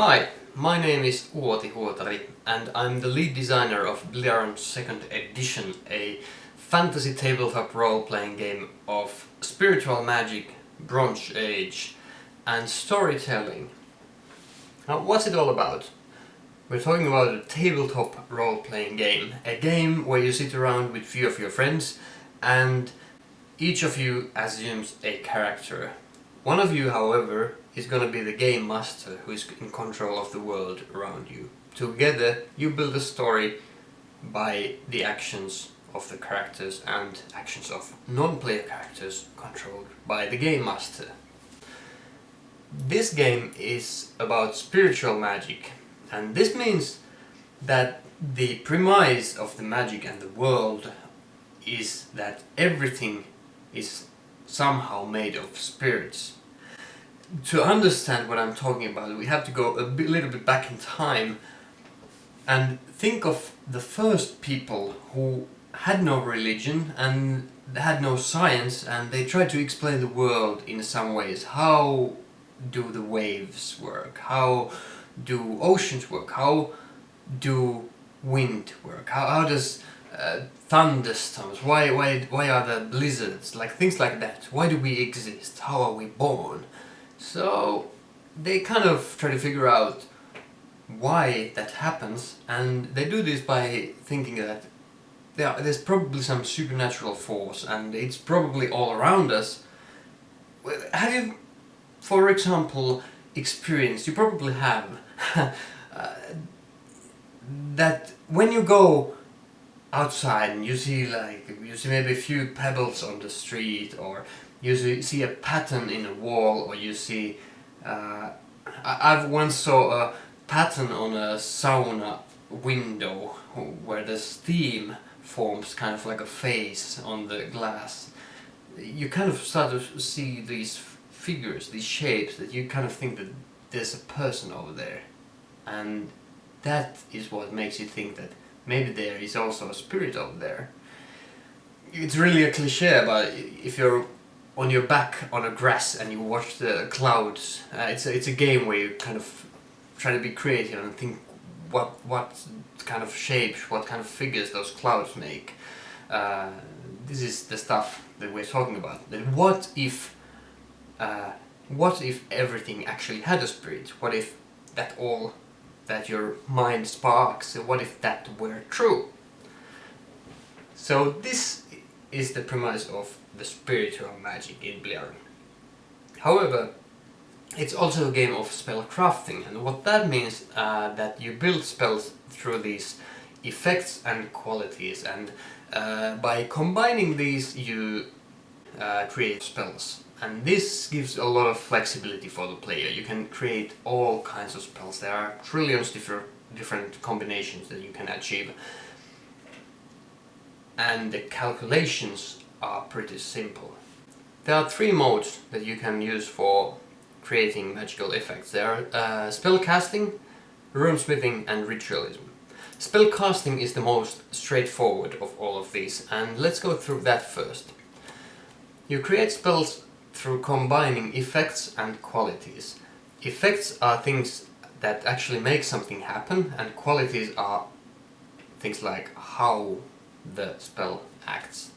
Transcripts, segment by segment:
Hi, my name is Uoti Huotari and I'm the lead designer of Bliaron 2nd edition, a fantasy tabletop role-playing game of spiritual magic, Bronze Age and storytelling. Now, what's it all about? We're talking about a tabletop role-playing game, a game where you sit around with few of your friends and each of you assumes a character. One of you, however, is going to be the game master who is in control of the world around you. Together you build a story by the actions of the characters and actions of non-player characters controlled by the game master. This game is about spiritual magic, and this means that the premise of the magic and the world is that everything is somehow made of spirits. To understand what I'm talking about, we have to go a little bit back in time and think of the first people who had no religion and had no science, and they tried to explain the world in some ways. How do the waves work? How do oceans work? How do wind work? How does thunderstorms, why are there blizzards, like things like that? Why do we exist? How are we born? So they kind of try to figure out why that happens, and they do this by thinking that there's probably some supernatural force and it's probably all around us. Have you, for example, experienced, you probably have, that when you go outside and you see maybe a few pebbles on the street, or you see a pattern in a wall, or you see I've once saw a pattern on a sauna window where the steam forms kind of like a face on the glass. You kind of start to see these figures, these shapes, that you kind of think that there's a person over there, and that is what makes you think that maybe there is also a spirit over there. It's really a cliche, but if you're on your back on a grass and you watch the clouds, it's a game where you kind of try to be creative and think what kind of shapes, what kind of figures those clouds make. This is the stuff that we're talking about. That what if everything actually had a spirit? What if that all that your mind sparks, what if that were true? So this is the premise of the spiritual magic in Bliaron. However, it's also a game of spellcasting, and what that means that you build spells through these effects and qualities, and by combining these you create spells. And this gives a lot of flexibility for the player. You can create all kinds of spells. There are trillions different combinations that you can achieve. And the calculations are pretty simple. There are three modes that you can use for creating magical effects. There are spellcasting, runesmithing and ritualism. Spellcasting is the most straightforward of all of these, and let's go through that first. You create spells through combining effects and qualities. Effects are things that actually make something happen, and qualities are things like how the spell acts.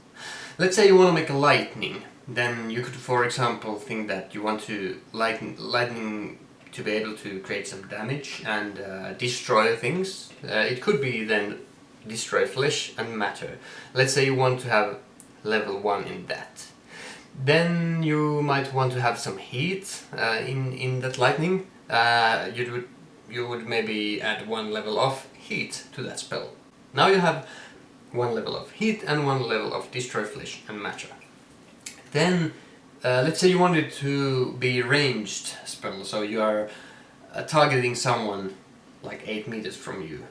Let's say you want to make a lightning, then you could, for example, think that you want to lightning to be able to create some damage and destroy things. It could be then destroy flesh and matter. Let's say you want to have level 1 in that. Then you might want to have some heat in that lightning. You would maybe add 1 level of heat to that spell. Now you have 1 level of heat and 1 level of destroy flesh and matter. Then let's say you want it to be ranged spell, so you are targeting someone like 8 meters from you.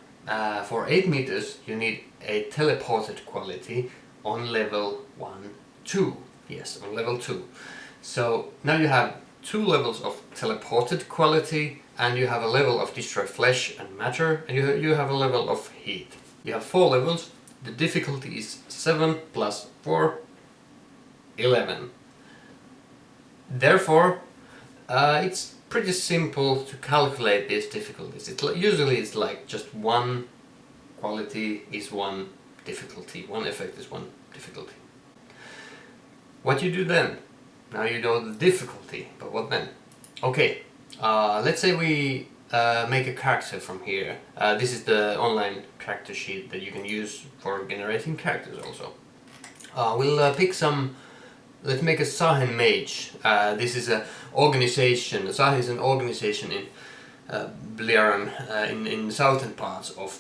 For 8 meters you need a teleported quality on level 1, 2. Yes, on level 2. So now you have 2 levels of teleported quality, and you have a level of destroy flesh and matter, and you have a level of heat. You have 4 levels. The difficulty is 7 plus 4, 11. Therefore, it's pretty simple to calculate these difficulties. Usually it's like just one quality is one difficulty, one effect is one difficulty. What you do then? Now you know the difficulty, but what then? Okay, let's say we make a character from here. This is the online character sheet that you can use for generating characters also. We'll pick some. Let's make a Sahen mage. This is an organization. Sahen is an organization in Bliaron, in the southern parts of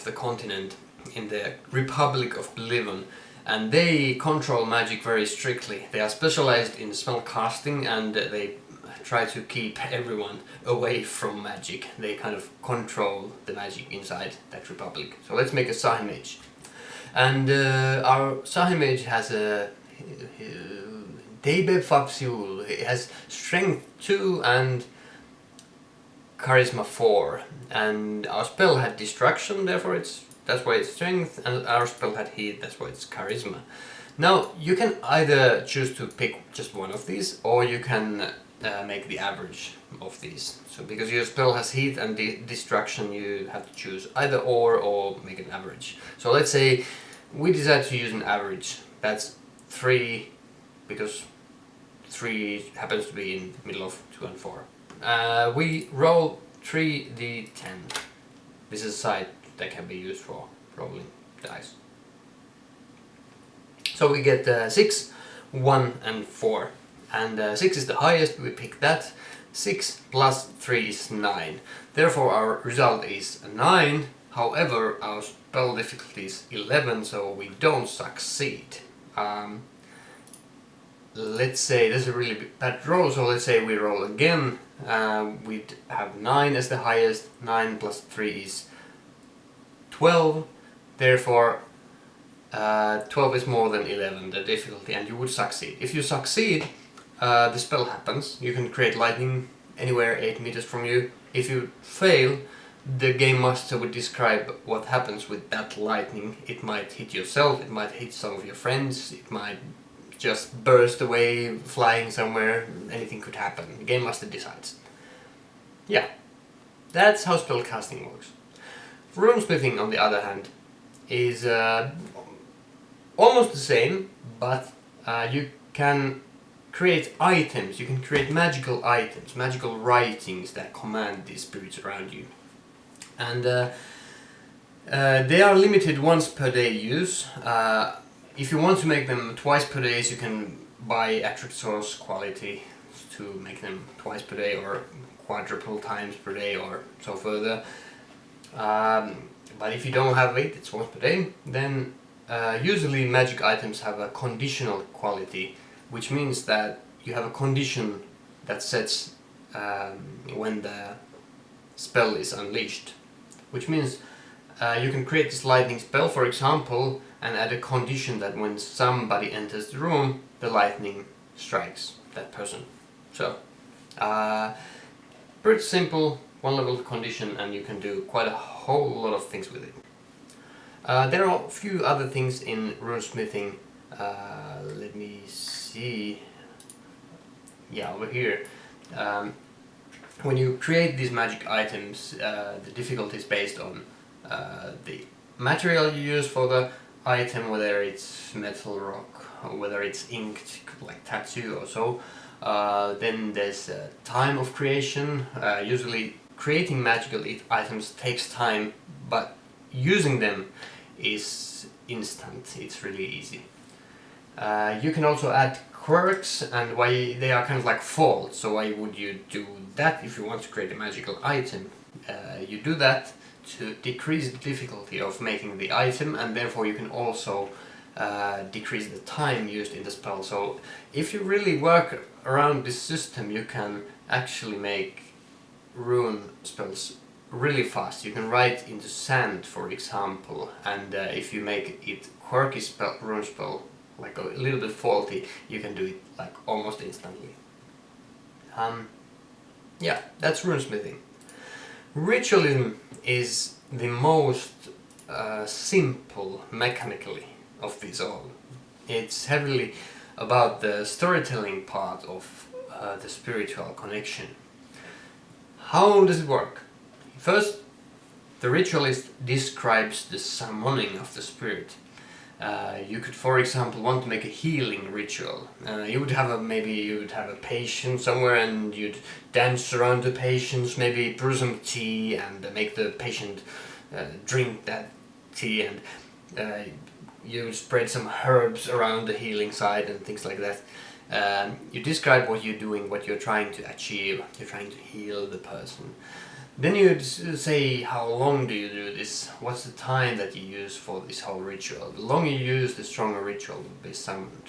the continent, in the Republic of Bliaron, and they control magic very strictly. They are specialized in spellcasting, and they try to keep everyone away from magic. They kind of control the magic inside that republic. So let's make a Sahen mage, and our Sahen mage has a it has strength 2 and charisma 4, and our spell had destruction, therefore that's why it's strength, and our spell had heat, that's why it's charisma. Now you can either choose to pick just one of these, or you can make the average of these. So because your spell has heat and destruction, you have to choose either or make an average. So let's say we decide to use an average. That's 3, because 3 happens to be in the middle of 2 and 4. We roll 3d10. This is a site that can be used for rolling dice. So we get 6, 1 and 4. And 6 is the highest, we pick that. 6 plus 3 is 9. Therefore our result is 9. However, our spell difficulty is 11, so we don't succeed. Let's say this is a really bad roll, so let's say we roll again. We'd have 9 as the highest. 9 plus 3 is 12. Therefore 12 is more than 11, the difficulty, and you would succeed. If you succeed, the spell happens. You can create lightning anywhere 8 meters from you. If you fail, the game master would describe what happens with that lightning. It might hit yourself, it might hit some of your friends, it might just burst away, flying somewhere, anything could happen. The game master decides. Yeah, that's how spellcasting works. Runesmithing, on the other hand, is almost the same, but you can create items, you can create magical items, magical writings that command the spirits around you. And they are limited once per day use. If you want to make them twice per day, you can buy attribute source quality to make them twice per day, or quadruple times per day, or so further. But if you don't have it, it's once per day, then usually magic items have a conditional quality, which means that you have a condition that sets when the spell is unleashed. Which means you can create this lightning spell, for example, and add a condition that when somebody enters the room, the lightning strikes that person. So, pretty simple, one level condition, and you can do quite a whole lot of things with it. There are a few other things in runesmithing. Let me see. Yeah, over here. When you create these magic items, the difficulty is based on the material you use for the item, whether it's metal, rock, or whether it's inked, like tattoo or so. Then there's time of creation. Usually creating magical items takes time, but using them is instant. It's really easy. You can also add quirks, and why they are kind of like faults. So why would you do that if you want to create a magical item? You do that to decrease the difficulty of making the item, and therefore you can also decrease the time used in the spell. So if you really work around this system, you can actually make rune spells really fast. You can write into sand, for example, and if you make it quirky rune spell, like a little bit faulty, you can do it like almost instantly. Yeah, that's runesmithing. Ritualism is the most simple mechanically of these all. It's heavily about the storytelling part of the spiritual connection. How does it work? First, the ritualist describes the summoning of the spirit. You could, for example, want to make a healing ritual. You would have maybe you would have a patient somewhere, and you'd dance around the patient, maybe brew some tea and make the patient drink that tea, and you spread some herbs around the healing side and things like that. You describe what you're doing, what you're trying to achieve. You're trying to heal the person. Then you say how long do you do this, what's the time that you use for this whole ritual. The longer you use, the stronger ritual will be summoned.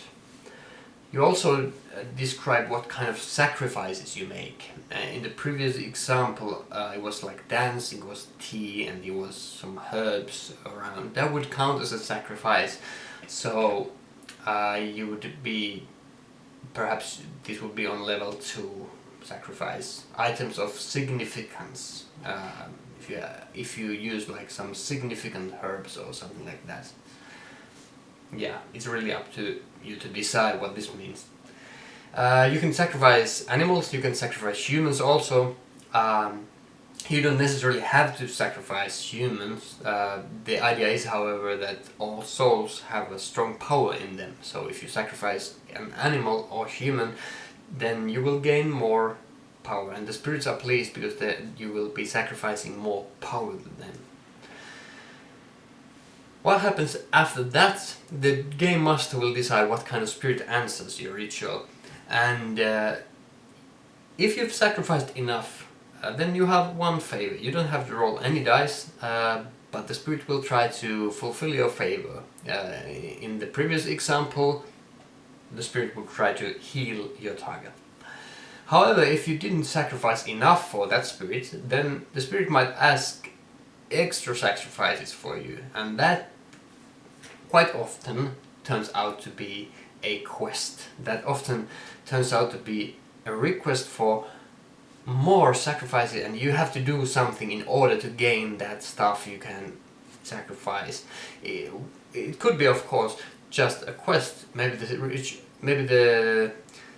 You also describe what kind of sacrifices you make. In the previous example, it was like dancing, it was tea, and there was some herbs around. That would count as a sacrifice. So you would be, perhaps this would be on level 2. Sacrifice items of significance, if you use like some significant herbs or something like that. Yeah, it's really up to you to decide what this means. You can sacrifice animals, you can sacrifice humans also. You don't necessarily have to sacrifice humans. The idea is, however, that all souls have a strong power in them. So if you sacrifice an animal or human, then you will gain more power, and the spirits are pleased because you will be sacrificing more power to them. What happens after that? The game master will decide what kind of spirit answers your ritual, and if you've sacrificed enough, then you have one favor. You don't have to roll any dice, but the spirit will try to fulfill your favor. In the previous example, the spirit will try to heal your target. However, if you didn't sacrifice enough for that spirit, then the spirit might ask extra sacrifices for you, and that quite often turns out to be a quest. That often turns out to be a request for more sacrifices, and you have to do something in order to gain that stuff you can sacrifice. It could be, of course, just a quest. Maybe the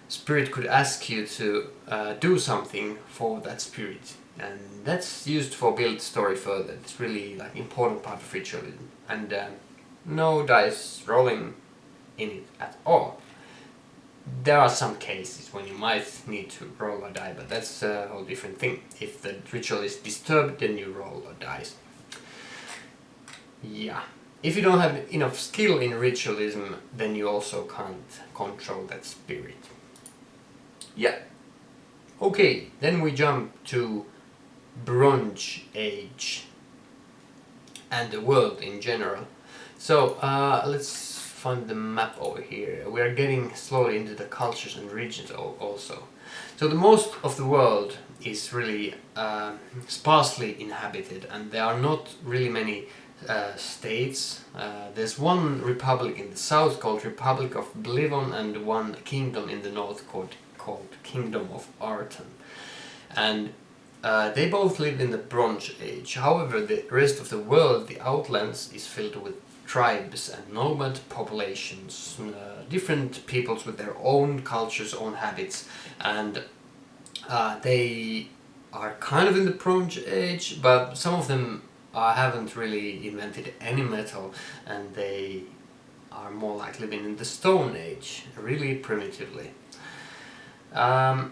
spirit could ask you to do something for that spirit, and that's used for build story further. It's really like important part of ritualism, and no dice rolling in it at all. There are some cases when you might need to roll a die, but that's a whole different thing. If the ritual is disturbed, then you roll a dice. Yeah. If you don't have enough skill in ritualism, then you also can't control that spirit. Yeah. Okay, then we jump to Bronze Age and the world in general. So let's find the map over here. We are getting slowly into the cultures and regions also. So the most of the world is really sparsely inhabited, and there are not really many states. There's one republic in the south called Republic of Bliaron, and one kingdom in the north called Kingdom of Arton. And they both live in the Bronze Age. However, the rest of the world, the Outlands, is filled with tribes and nomad populations, different peoples with their own cultures, own habits, and they are kind of in the Bronze Age, but some of them haven't really invented any metal, and they are more like living in the Stone Age, really primitively. The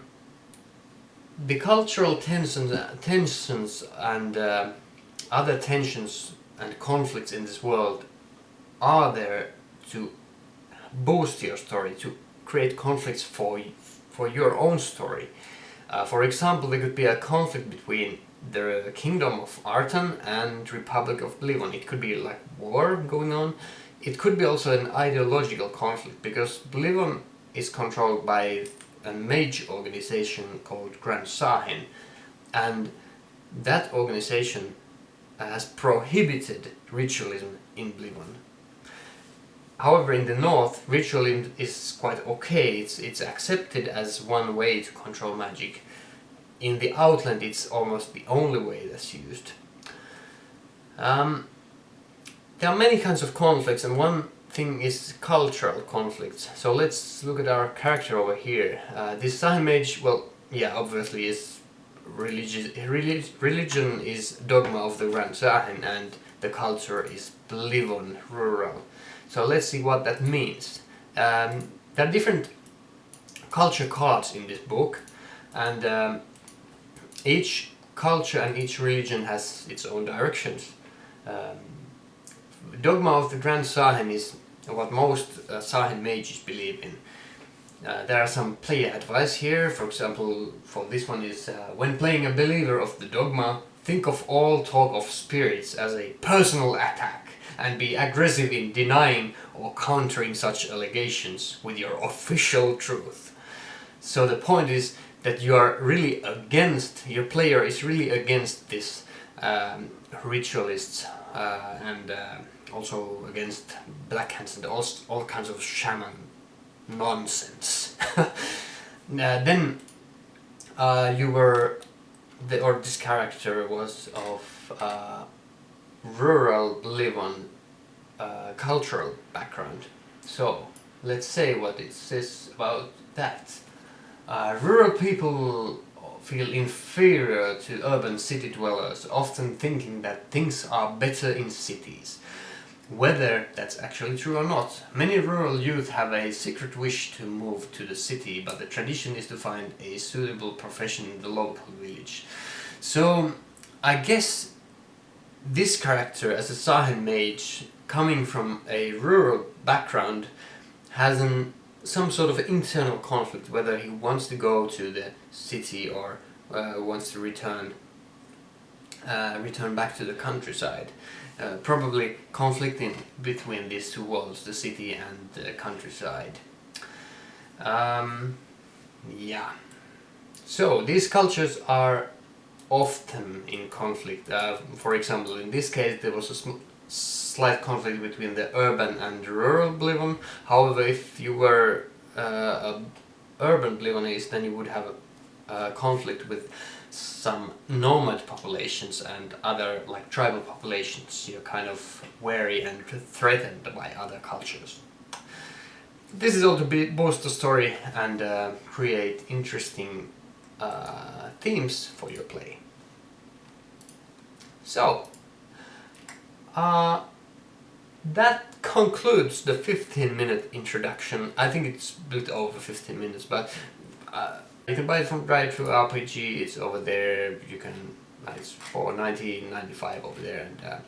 cultural tensions and other tensions and conflicts in this world are there to boost your story, to create conflicts for your own story. For example, there could be a conflict between the Kingdom of Arton and Republic of Bliaron. It could be like war going on. It could be also an ideological conflict, because Bliaron is controlled by a mage organization called Grand Sahin, and that organization has prohibited ritualism in Bliaron. However, in the north, ritualism is quite okay. It's accepted as one way to control magic. In the Outland, it's almost the only way that's used. There are many kinds of conflicts, and one thing is cultural conflicts. So let's look at our character over here. This Sahin mage, well, yeah, obviously is religion is dogma of the Grand Sahin, and the culture is Bliaron, rural. So let's see what that means. There are different culture cards in this book, and each culture and each religion has its own directions. Dogma of the Grand Sahin is what most Sahin mages believe in. There are some player advice here. For example, for this one is when playing a believer of the dogma, think of all talk of spirits as a personal attack and be aggressive in denying or countering such allegations with your official truth. So the point is that you are really against, your player is really against this ritualists and also against black hands and all kinds of shaman nonsense. Then you were, this character was of rural Bliaron cultural background. So let's say what it says about that. Rural people feel inferior to urban city dwellers, often thinking that things are better in cities. Whether that's actually true or not, many rural youth have a secret wish to move to the city, but the tradition is to find a suitable profession in the local village. So I guess this character, as a Sahin mage coming from a rural background, has some sort of internal conflict, whether he wants to go to the city or wants to return back to the countryside. Probably conflicting between these two worlds, the city and the countryside. Yeah. So these cultures are often in conflict. For example, in this case there was a slight conflict between the urban and rural Bliaron. However, if you were a urban Bliaronese, then you would have a conflict with some nomad populations and other like tribal populations. You're kind of wary and threatened by other cultures. This is all to boost the story and create interesting themes for your play. So that concludes the 15-minute introduction. I think it's a bit over 15 minutes, but you can buy it from Drive Through RPG. It's over there. You can. It's for $19.95 over there, and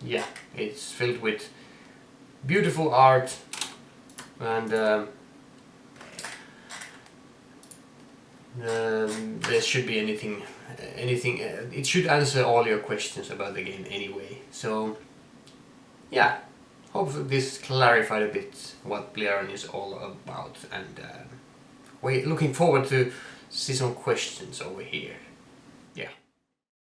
yeah, it's filled with beautiful art, and there should be anything. It should answer all your questions about the game anyway. So yeah, hopefully this clarified a bit what Bliaron is all about, and we're looking forward to see some questions over here. Yeah.